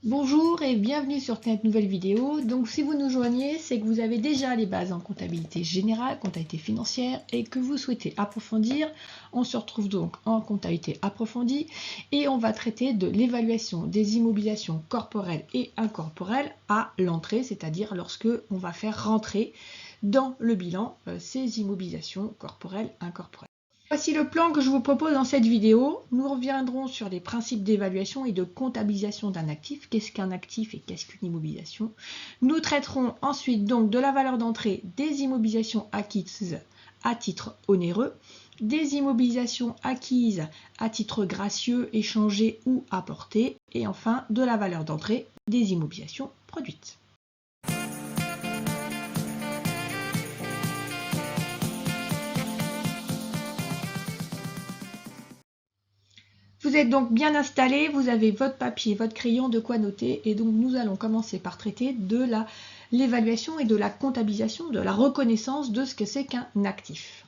Bonjour et bienvenue sur cette nouvelle vidéo. Donc si vous nous joignez, c'est que vous avez déjà les bases en comptabilité générale, comptabilité financière et que vous souhaitez approfondir. On se retrouve donc en comptabilité approfondie et on va traiter de l'évaluation des immobilisations corporelles et incorporelles à l'entrée, c'est-à-dire lorsque on va faire rentrer dans le bilan ces immobilisations corporelles incorporelles. Voici le plan que je vous propose dans cette vidéo. Nous reviendrons sur les principes d'évaluation et de comptabilisation d'un actif. Qu'est-ce qu'un actif et qu'est-ce qu'une immobilisation? Nous traiterons ensuite donc de la valeur d'entrée des immobilisations acquises à titre onéreux, des immobilisations acquises à titre gracieux, échangées ou apportées, et enfin de la valeur d'entrée des immobilisations produites. Vous êtes donc bien installé, vous avez votre papier, votre crayon, de quoi noter, et donc nous allons commencer par traiter de l'évaluation et de la comptabilisation, de la reconnaissance de ce que c'est qu'un actif.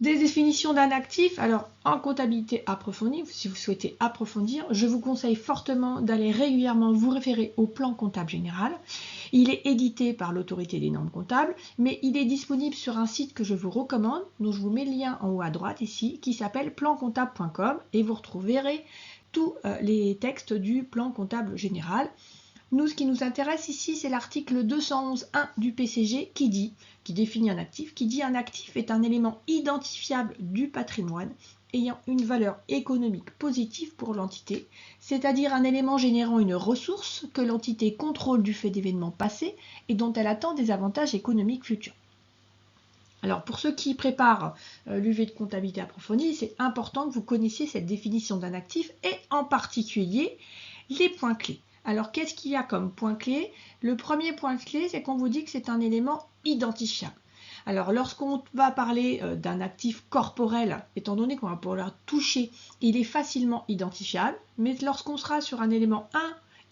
Des définitions d'un actif, alors en comptabilité approfondie, si vous souhaitez approfondir, je vous conseille fortement d'aller régulièrement vous référer au plan comptable général. Il est édité par l'autorité des normes comptables, mais il est disponible sur un site que je vous recommande, dont je vous mets le lien en haut à droite ici, qui s'appelle plancomptable.com et vous retrouverez tous les textes du plan comptable général. Nous, ce qui nous intéresse ici, c'est l'article 211.1 du PCG qui définit un actif, qui dit un actif est un élément identifiable du patrimoine ayant une valeur économique positive pour l'entité, c'est-à-dire un élément générant une ressource que l'entité contrôle du fait d'événements passés et dont elle attend des avantages économiques futurs. Alors pour ceux qui préparent l'UV de comptabilité approfondie, c'est important que vous connaissiez cette définition d'un actif et en particulier les points clés. Alors qu'est-ce qu'il y a comme point clé? Le premier point clé, c'est qu'on vous dit que c'est un élément identifiable. Alors lorsqu'on va parler d'un actif corporel, étant donné qu'on va pouvoir le toucher, il est facilement identifiable, mais lorsqu'on sera sur un élément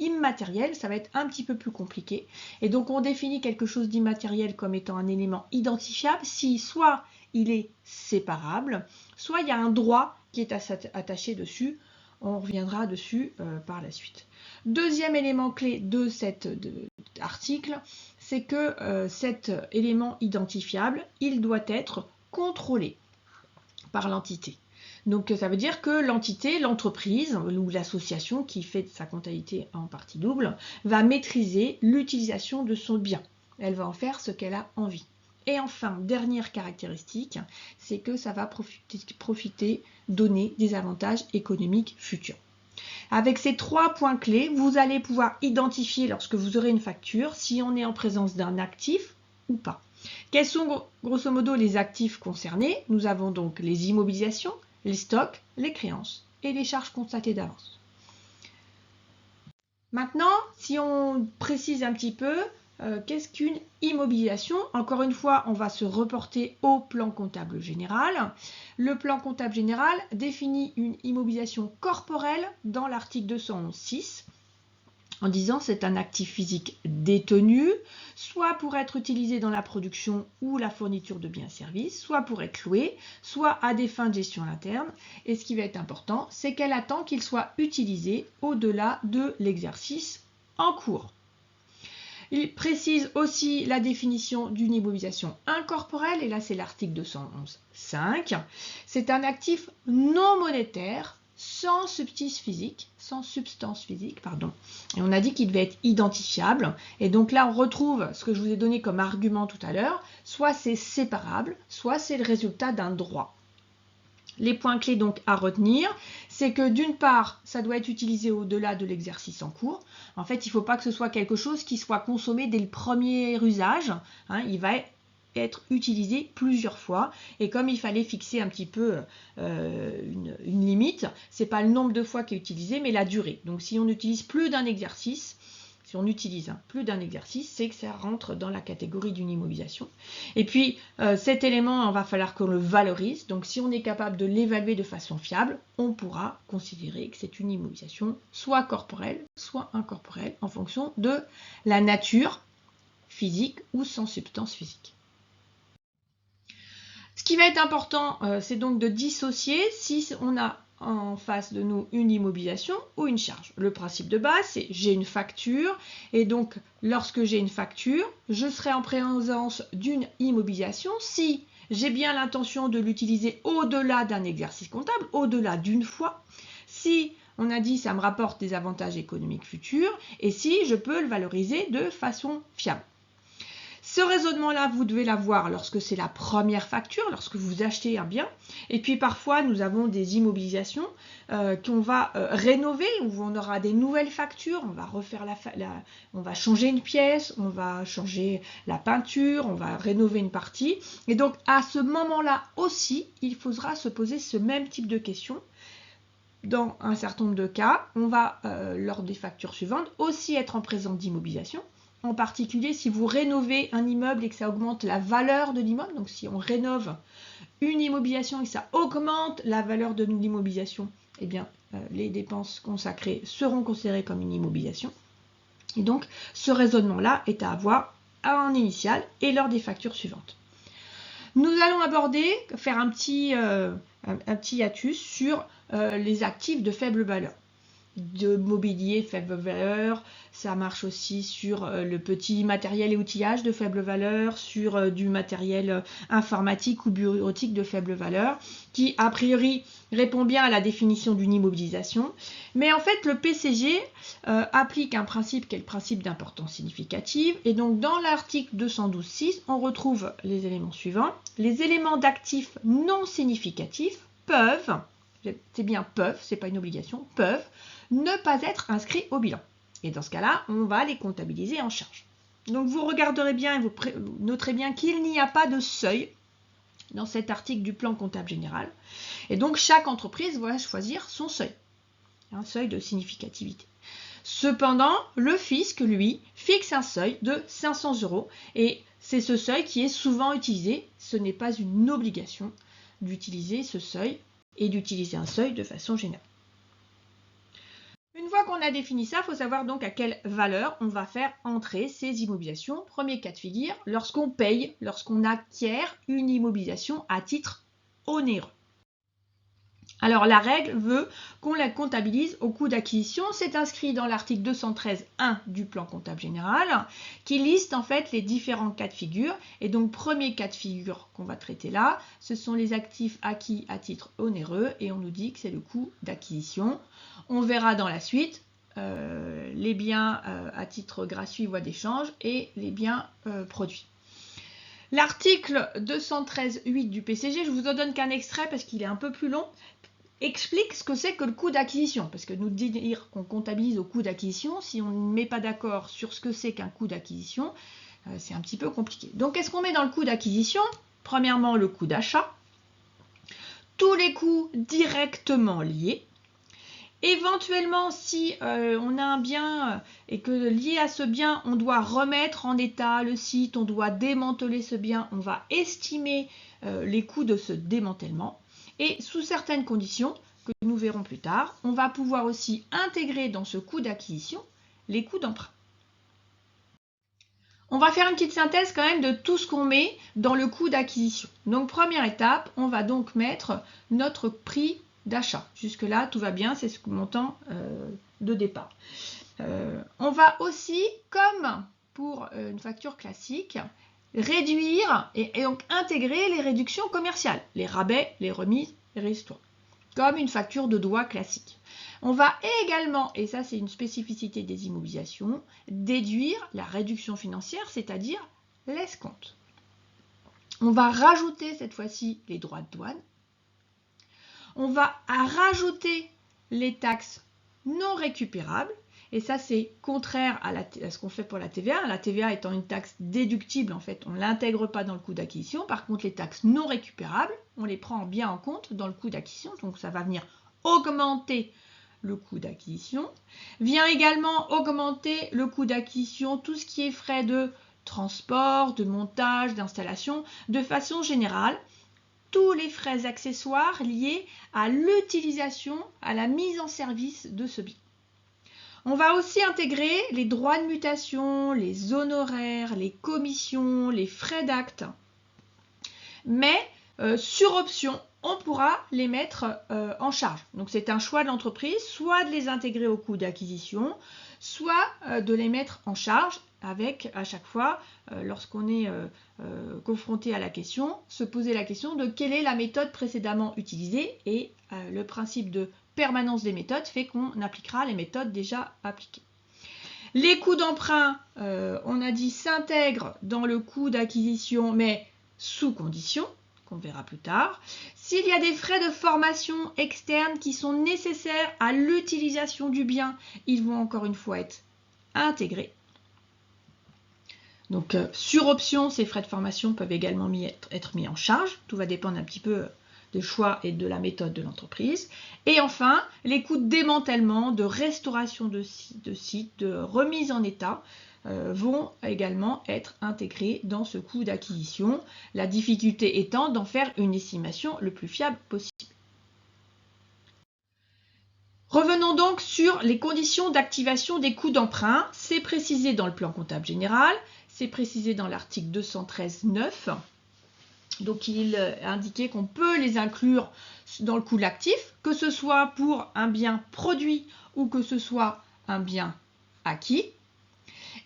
immatériel, ça va être un petit peu plus compliqué. Et donc on définit quelque chose d'immatériel comme étant un élément identifiable si soit il est séparable, soit il y a un droit qui est attaché dessus. On reviendra dessus par la suite. Deuxième élément clé de cet article, c'est que cet élément identifiable, il doit être contrôlé par l'entité. Donc ça veut dire que l'entité, l'entreprise ou l'association qui fait sa comptabilité en partie double va maîtriser l'utilisation de son bien. Elle va en faire ce qu'elle a envie. Et enfin, dernière caractéristique, c'est que ça va donner des avantages économiques futurs. Avec ces trois points clés, vous allez pouvoir identifier lorsque vous aurez une facture si on est en présence d'un actif ou pas. Quels sont grosso modo les actifs concernés? Nous avons donc les immobilisations, les stocks, les créances et les charges constatées d'avance. Maintenant, si on précise un petit peu, qu'est-ce qu'une immobilisation? Encore une fois, on va se reporter au plan comptable général. Le plan comptable général définit une immobilisation corporelle dans l'article 211.6 en disant c'est un actif physique détenu, soit pour être utilisé dans la production ou la fourniture de biens et services, soit pour être loué, soit à des fins de gestion interne. Et ce qui va être important, c'est qu'elle attend qu'il soit utilisé au-delà de l'exercice en cours. Il précise aussi la définition d'une immobilisation incorporelle, et là c'est l'article 211.5. C'est un actif non monétaire sans substance physique, Et on a dit qu'il devait être identifiable. Et donc là, on retrouve ce que je vous ai donné comme argument tout à l'heure. Soit c'est séparable, soit c'est le résultat d'un droit. Les points clés donc à retenir, c'est que d'une part, ça doit être utilisé au-delà de l'exercice en cours. En fait, il ne faut pas que ce soit quelque chose qui soit consommé dès le premier usage. Il va être utilisé plusieurs fois. Et comme il fallait fixer un petit peu une limite, ce n'est pas le nombre de fois qui est utilisé, mais la durée. Donc si on utilise plus d'un exercice, c'est que ça rentre dans la catégorie d'une immobilisation. Et puis, cet élément, il va falloir qu'on le valorise. Donc, si on est capable de l'évaluer de façon fiable, on pourra considérer que c'est une immobilisation soit corporelle, soit incorporelle, en fonction de la nature physique ou sans substance physique. Ce qui va être important, c'est donc de dissocier si on a en face de nous une immobilisation ou une charge. Le principe de base, c'est j'ai une facture et donc lorsque j'ai une facture, je serai en présence d'une immobilisation si j'ai bien l'intention de l'utiliser au-delà d'un exercice comptable, au-delà d'une fois, si on a dit ça me rapporte des avantages économiques futurs et si je peux le valoriser de façon fiable. Ce raisonnement-là, vous devez l'avoir lorsque c'est la première facture, lorsque vous achetez un bien. Et puis parfois, nous avons des immobilisations qu'on va rénover, où on aura des nouvelles factures, on va refaire on va changer une pièce, on va changer la peinture, on va rénover une partie. Et donc à ce moment-là aussi, il faudra se poser ce même type de questions. Dans un certain nombre de cas, on va, lors des factures suivantes, aussi être en présence d'immobilisation. En particulier, si vous rénovez un immeuble et que ça augmente la valeur de l'immeuble, donc si on rénove une immobilisation et que ça augmente la valeur de l'immobilisation, eh bien, les dépenses consacrées seront considérées comme une immobilisation. Et donc, ce raisonnement-là est à avoir en initial et lors des factures suivantes. Nous allons faire un petit hiatus sur les actifs de faible valeur. De mobilier faible valeur, ça marche aussi sur le petit matériel et outillage de faible valeur, sur du matériel informatique ou bureautique de faible valeur, qui a priori répond bien à la définition d'une immobilisation. Mais en fait, le PCG applique un principe qui est le principe d'importance significative. Et donc, dans l'article 212.6, on retrouve les éléments suivants. Les éléments d'actifs non significatifs peuvent, c'est bien peuvent, c'est pas une obligation, peuvent ne pas être inscrits au bilan. Et dans ce cas-là, on va les comptabiliser en charge. Donc vous regarderez bien et vous noterez bien qu'il n'y a pas de seuil dans cet article du plan comptable général. Et donc chaque entreprise va choisir son seuil, un seuil de significativité. Cependant, le fisc, lui, fixe un seuil de 500 € et c'est ce seuil qui est souvent utilisé. Ce n'est pas une obligation d'utiliser ce seuil et d'utiliser un seuil de façon générale. Une fois qu'on a défini ça, il faut savoir donc à quelle valeur on va faire entrer ces immobilisations. Premier cas de figure, lorsqu'on paye, lorsqu'on acquiert une immobilisation à titre onéreux. Alors la règle veut qu'on la comptabilise au coût d'acquisition. C'est inscrit dans l'article 213.1 du plan comptable général qui liste en fait les différents cas de figure. Et donc premier cas de figure qu'on va traiter là, ce sont les actifs acquis à titre onéreux et on nous dit que c'est le coût d'acquisition. On verra dans la suite les biens à titre gratuit voie d'échange et les biens produits. L'article 213.8 du PCG, je vous en donne qu'un extrait parce qu'il est un peu plus long, explique ce que c'est que le coût d'acquisition. Parce que nous dire qu'on comptabilise au coût d'acquisition, si on ne met pas d'accord sur ce que c'est qu'un coût d'acquisition, c'est un petit peu compliqué. Donc, qu'est-ce qu'on met dans le coût d'acquisition? Premièrement, le coût d'achat, tous les coûts directement liés. Éventuellement, si on a un bien et que lié à ce bien, on doit remettre en état le site, on doit démanteler ce bien, on va estimer les coûts de ce démantèlement. Et sous certaines conditions, que nous verrons plus tard, on va pouvoir aussi intégrer dans ce coût d'acquisition les coûts d'emprunt. On va faire une petite synthèse quand même de tout ce qu'on met dans le coût d'acquisition. Donc première étape, on va donc mettre notre prix d'achat. Jusque-là, tout va bien, c'est ce montant de départ. On va aussi, comme pour une facture classique, réduire et donc intégrer les réductions commerciales, les rabais, les remises, les ristournes, comme une facture de droit classique. On va également, et ça c'est une spécificité des immobilisations, déduire la réduction financière, c'est-à-dire l'escompte. On va rajouter cette fois-ci les droits de douane. On va rajouter les taxes non récupérables. Et ça, c'est contraire à ce qu'on fait pour la TVA. La TVA étant une taxe déductible, en fait, on ne l'intègre pas dans le coût d'acquisition. Par contre, les taxes non récupérables, on les prend bien en compte dans le coût d'acquisition. Donc, ça va venir augmenter le coût d'acquisition. Vient également augmenter le coût d'acquisition, tout ce qui est frais de transport, de montage, d'installation. De façon générale, tous les frais accessoires liés à l'utilisation, à la mise en service de ce bien. On va aussi intégrer les droits de mutation, les honoraires, les commissions, les frais d'acte. Mais sur option, on pourra les mettre en charge. Donc c'est un choix de l'entreprise, soit de les intégrer au coût d'acquisition, soit de les mettre en charge avec à chaque fois, lorsqu'on est confronté à la question, se poser la question de quelle est la méthode précédemment utilisée, et le principe de permanence des méthodes fait qu'on appliquera les méthodes déjà appliquées. Les coûts d'emprunt, on a dit, s'intègrent dans le coût d'acquisition, mais sous condition, qu'on verra plus tard. S'il y a des frais de formation externes qui sont nécessaires à l'utilisation du bien, ils vont encore une fois être intégrés. Donc, sur option, ces frais de formation peuvent également être mis en charge. Tout va dépendre un petit peu des choix et de la méthode de l'entreprise. Et enfin, les coûts de démantèlement, de restauration de site, de remise en état, vont également être intégrés dans ce coût d'acquisition, la difficulté étant d'en faire une estimation le plus fiable possible. Revenons donc sur les conditions d'activation des coûts d'emprunt. C'est précisé dans le plan comptable général, c'est précisé dans l'article 213.9. Donc il est indiqué qu'on peut les inclure dans le coût de l'actif, que ce soit pour un bien produit ou que ce soit un bien acquis.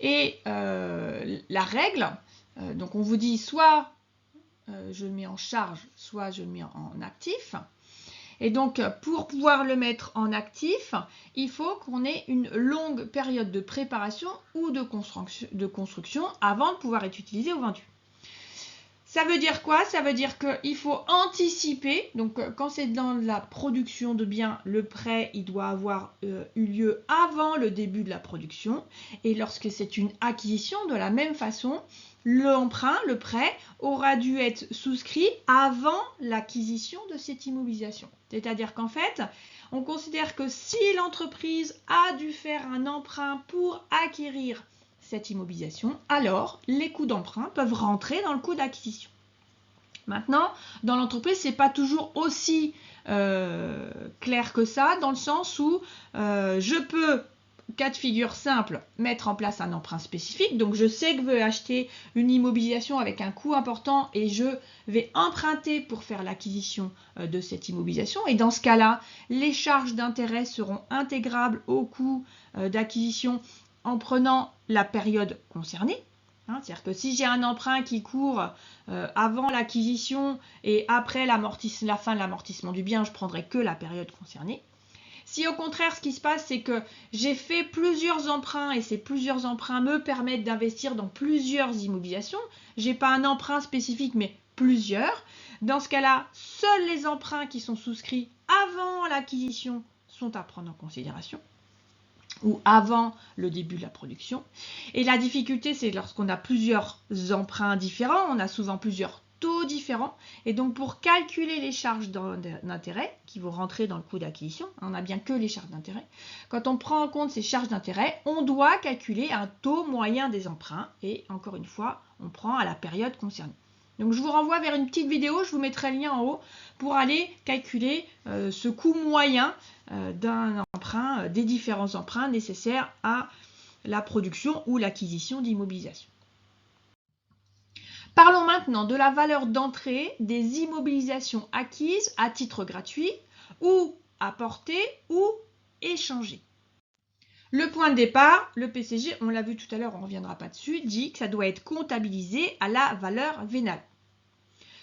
Et la règle, donc on vous dit soit je le mets en charge, soit je le mets en actif. Et donc pour pouvoir le mettre en actif, il faut qu'on ait une longue période de préparation ou de construction avant de pouvoir être utilisé ou vendu. Ça veut dire quoi? Ça veut dire qu'il faut anticiper. Donc, quand c'est dans la production de biens, le prêt, il doit avoir eu lieu avant le début de la production. Et lorsque c'est une acquisition, de la même façon, l'emprunt, le prêt, aura dû être souscrit avant l'acquisition de cette immobilisation. C'est-à-dire qu'en fait, on considère que si l'entreprise a dû faire un emprunt pour acquérir cette immobilisation, alors les coûts d'emprunt peuvent rentrer dans le coût d'acquisition. Maintenant, dans l'entreprise, ce n'est pas toujours aussi clair que ça, dans le sens où je peux, cas de figure simple, mettre en place un emprunt spécifique. Donc je sais que je veux acheter une immobilisation avec un coût important et je vais emprunter pour faire l'acquisition de cette immobilisation. Et dans ce cas-là, les charges d'intérêt seront intégrables au coût d'acquisition en prenant la période concernée. C'est-à-dire que si j'ai un emprunt qui court avant l'acquisition et après la fin de l'amortissement du bien, je ne prendrai que la période concernée. Si au contraire, ce qui se passe, c'est que j'ai fait plusieurs emprunts et ces plusieurs emprunts me permettent d'investir dans plusieurs immobilisations, je n'ai pas un emprunt spécifique, mais plusieurs. Dans ce cas-là, seuls les emprunts qui sont souscrits avant l'acquisition sont à prendre en considération, ou avant le début de la production. Et la difficulté, c'est lorsqu'on a plusieurs emprunts différents, on a souvent plusieurs taux différents, et donc pour calculer les charges d'intérêt qui vont rentrer dans le coût d'acquisition, on n'a bien que les charges d'intérêt, quand on prend en compte ces charges d'intérêt, on doit calculer un taux moyen des emprunts, et encore une fois, on prend à la période concernée. Donc je vous renvoie vers une petite vidéo, je vous mettrai le lien en haut pour aller calculer ce coût moyen d'un emprunt, des différents emprunts nécessaires à la production ou l'acquisition d'immobilisation. Parlons maintenant de la valeur d'entrée des immobilisations acquises à titre gratuit ou apportées ou échangées. Le point de départ, le PCG, on l'a vu tout à l'heure, on ne reviendra pas dessus, dit que ça doit être comptabilisé à la valeur vénale.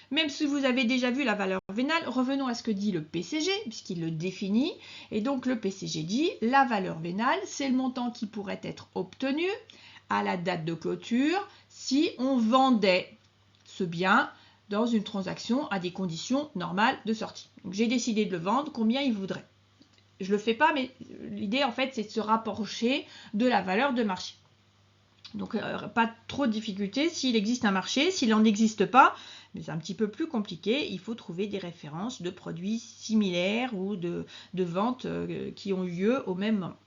Même si vous avez déjà vu la valeur vénale, revenons à ce que dit le PCG, puisqu'il le définit. Et donc le PCG dit, la valeur vénale, c'est le montant qui pourrait être obtenu à la date de clôture si on vendait ce bien dans une transaction à des conditions normales de sortie. Donc j'ai décidé de le vendre, combien il voudrait. Je ne le fais pas, mais l'idée en fait c'est de se rapprocher de la valeur de marché. Donc pas trop de difficultés s'il existe un marché, s'il n'en existe pas, mais c'est un petit peu plus compliqué, il faut trouver des références de produits similaires ou de ventes qui ont eu lieu au même moment.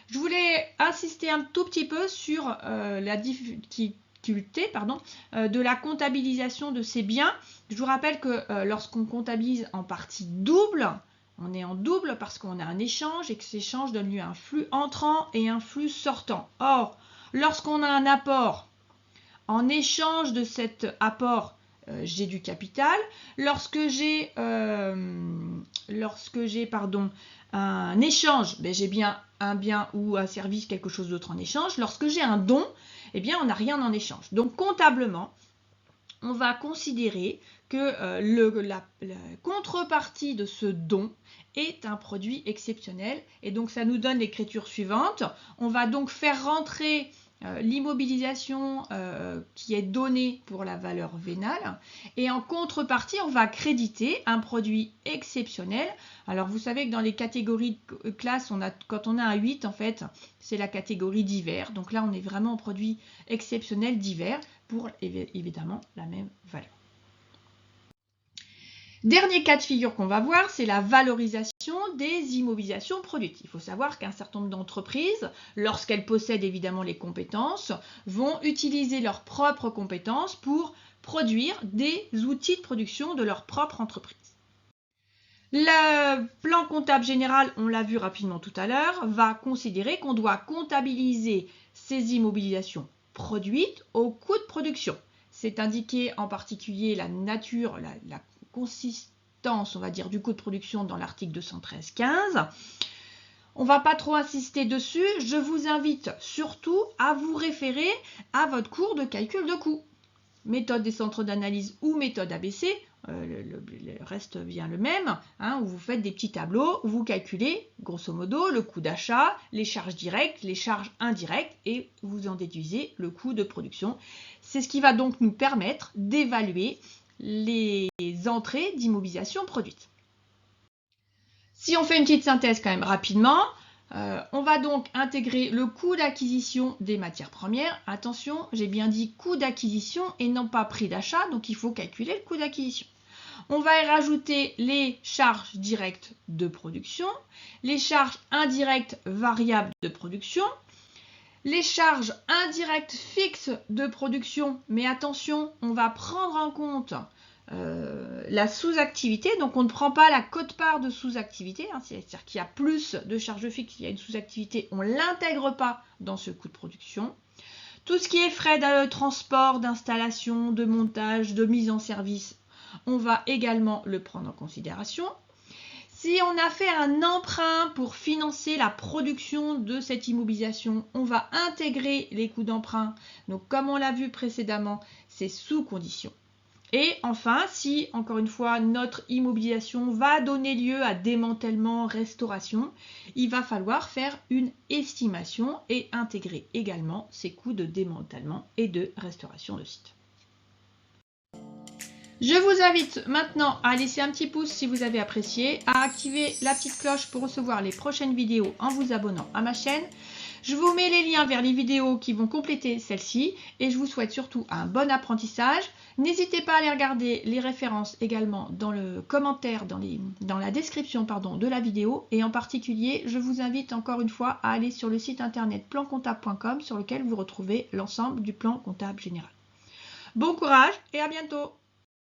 Je voulais insister un tout petit peu sur la difficulté de la comptabilisation de ces biens. Je vous rappelle que lorsqu'on comptabilise en partie double, on est en double parce qu'on a un échange et que cet échange donne lieu à un flux entrant et un flux sortant. Or, lorsqu'on a un apport, en échange de cet apport, j'ai du capital. Lorsque j'ai un échange, j'ai bien un bien ou un service, quelque chose d'autre en échange. Lorsque j'ai un don, eh bien, on n'a rien en échange. Donc, comptablement, on va considérer que la contrepartie de ce don est un produit exceptionnel. Et donc, ça nous donne l'écriture suivante. On va donc faire rentrer l'immobilisation qui est donnée pour la valeur vénale. Et en contrepartie, on va créditer un produit exceptionnel. Alors, vous savez que dans les catégories de classe, quand on a un 8, en fait, c'est la catégorie divers. Donc là, on est vraiment en produit exceptionnel divers pour évidemment la même valeur. Dernier cas de figure qu'on va voir, c'est la valorisation des immobilisations produites. Il faut savoir qu'un certain nombre d'entreprises, lorsqu'elles possèdent évidemment les compétences, vont utiliser leurs propres compétences pour produire des outils de production de leur propre entreprise. Le plan comptable général, on l'a vu rapidement tout à l'heure, va considérer qu'on doit comptabiliser ces immobilisations produites au coût de production. C'est indiqué en particulier la nature, la consistance, on va dire, du coût de production dans l'article 213.15. On ne va pas trop insister dessus. Je vous invite surtout à vous référer à votre cours de calcul de coût. Méthode des centres d'analyse ou méthode ABC, le reste vient le même, où vous faites des petits tableaux, où vous calculez grosso modo le coût d'achat, les charges directes, les charges indirectes et vous en déduisez le coût de production. C'est ce qui va donc nous permettre d'évaluer les entrées d'immobilisation produite. Si on fait une petite synthèse quand même rapidement, on va donc intégrer le coût d'acquisition des matières premières. Attention, j'ai bien dit coût d'acquisition et non pas prix d'achat, donc il faut calculer le coût d'acquisition. On va y rajouter les charges directes de production, les charges indirectes variables de production, les charges indirectes fixes de production, mais attention, on va prendre en compte la sous-activité, donc on ne prend pas la quote-part de sous-activité, c'est-à-dire qu'il y a plus de charges fixes, il y a une sous-activité, on ne l'intègre pas dans ce coût de production. Tout ce qui est frais de transport, d'installation, de montage, de mise en service, on va également le prendre en considération. Si on a fait un emprunt pour financer la production de cette immobilisation, on va intégrer les coûts d'emprunt. Donc comme on l'a vu précédemment, c'est sous condition. Et enfin, si, encore une fois, notre immobilisation va donner lieu à démantèlement, restauration, il va falloir faire une estimation et intégrer également ces coûts de démantèlement et de restauration de site. Je vous invite maintenant à laisser un petit pouce si vous avez apprécié, à activer la petite cloche pour recevoir les prochaines vidéos en vous abonnant à ma chaîne. Je vous mets les liens vers les vidéos qui vont compléter celle-ci et je vous souhaite surtout un bon apprentissage. N'hésitez pas à aller regarder les références également dans le commentaire, dans la description de la vidéo et en particulier, je vous invite encore une fois à aller sur le site internet plancomptable.com sur lequel vous retrouvez l'ensemble du plan comptable général. Bon courage et à bientôt!